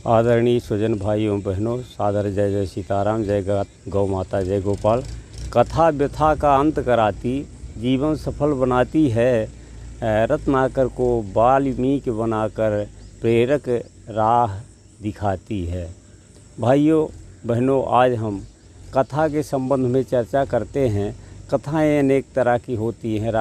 आदरणीय स्वजन भाई एवं बहनों, सादर जय जय सीताराम, जय गौ माता, जय गोपाल। कथा व्यथा का अंत कराती, जीवन सफल बनाती है। रत्नाकर को वाल्मीकि बनाकर प्रेरक राह दिखाती है। भाइयों बहनों, आज हम कथा के संबंध में चर्चा करते हैं। कथाएं अनेक तरह की होती हैं।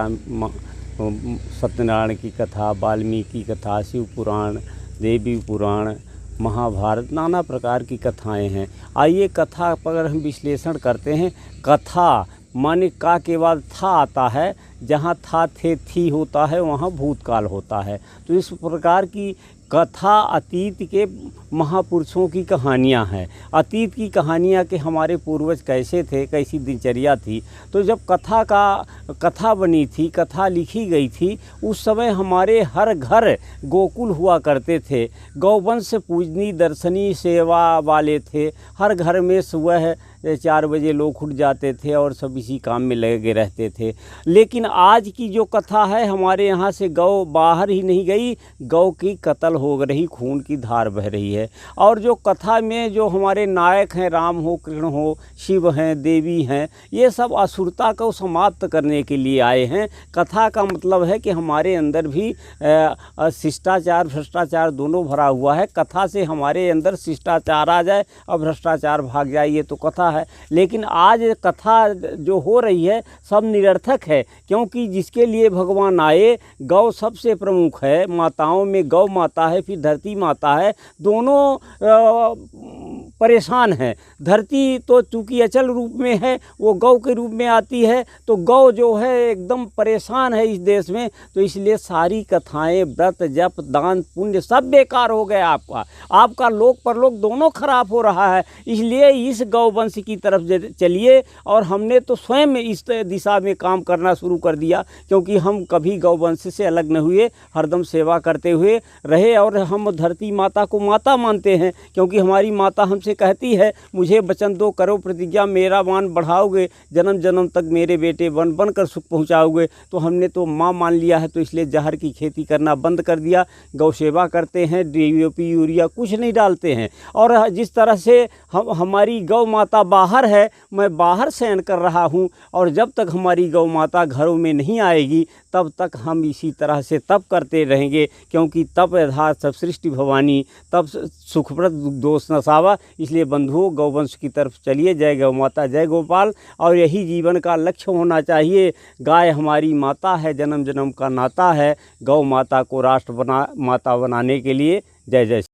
सत्यनारायण की कथा, वाल्मीकि की कथा, शिव पुराण, देवी पुराण, महाभारत, नाना प्रकार की कथाएं हैं। आइए कथा पर हम विश्लेषण करते हैं। कथा माने का के बाद था आता है। जहाँ था थे थी होता है, वहाँ भूतकाल होता है। तो इस प्रकार की कथा अतीत के महापुरुषों की कहानियाँ हैं। अतीत की कहानियाँ के हमारे पूर्वज कैसे थे, कैसी दिनचर्या थी। तो जब कथा बनी थी, कथा लिखी गई थी, उस समय हमारे हर घर गोकुल हुआ करते थे। गौवंश पूजनी दर्शनी सेवा वाले थे। हर घर में सुबह 4 बजे लोग उठ जाते थे और सब इसी काम में लगे रहते थे। लेकिन आज की जो कथा है, हमारे यहाँ से गौ बाहर ही नहीं गई, गौ की कत्ल हो रही, खून की धार बह रही है। और जो कथा में जो हमारे नायक हैं, राम हो, कृष्ण हो, शिव हैं, देवी हैं, ये सब असुरता को समाप्त करने के लिए आए हैं। कथा का मतलब है कि हमारे अंदर भी शिष्टाचार भ्रष्टाचार दोनों भरा हुआ है। कथा से हमारे अंदर शिष्टाचार आ जाए और भ्रष्टाचार भाग जाए, ये तो कथा है। लेकिन आज कथा जो हो रही है सब निरर्थक है, क्योंकि जिसके लिए भगवान आए, गौ सबसे प्रमुख है। माताओं में गौ माता है, फिर धरती माता है। दोनों परेशान है। धरती तो चूँकि अचल रूप में है, वो गौ के रूप में आती है, तो गौ जो है एकदम परेशान है इस देश में। तो इसलिए सारी कथाएं, व्रत, जप, दान, पुण्य सब बेकार हो गया। आपका लोक परलोक दोनों खराब हो रहा है। इसलिए इस गौवंश की तरफ चलिए। और हमने तो स्वयं इस दिशा में काम करना शुरू कर दिया, क्योंकि हम कभी गौवंश से अलग न हुए, हरदम सेवा करते हुए रहे। और हम धरती माता को माता मानते हैं, क्योंकि हमारी माता हमसे कहती है, मुझे वचन दो, करो प्रतिज्ञा, मेरा मान बढ़ाओगे, जन्म जन्म तक मेरे बेटे बन बन कर सुख पहुँचाओगे। तो हमने तो माँ मान लिया है, तो इसलिए जहर की खेती करना बंद कर दिया। गौ सेवा करते हैं, DAP यूरिया कुछ नहीं डालते हैं। और जिस तरह से हमारी गौ माता बाहर है, मैं बाहर शयन कर रहा हूँ, और जब तक हमारी गौ माता घरों में नहीं आएगी, तब तक हम इसी तरह से तप करते रहेंगे। क्योंकि तप यथार्थ सब सृष्टि भवानी, तब सुखप्रद दोष नसावा। इसलिए बंधुओं, गौवंश की तरफ चलिए। जय गौ माता, जय गोपाल। और यही जीवन का लक्ष्य होना चाहिए। गाय हमारी माता है, जन्म जन्म का नाता है। गौ माता को राष्ट्र माता बनाने के लिए जय जय।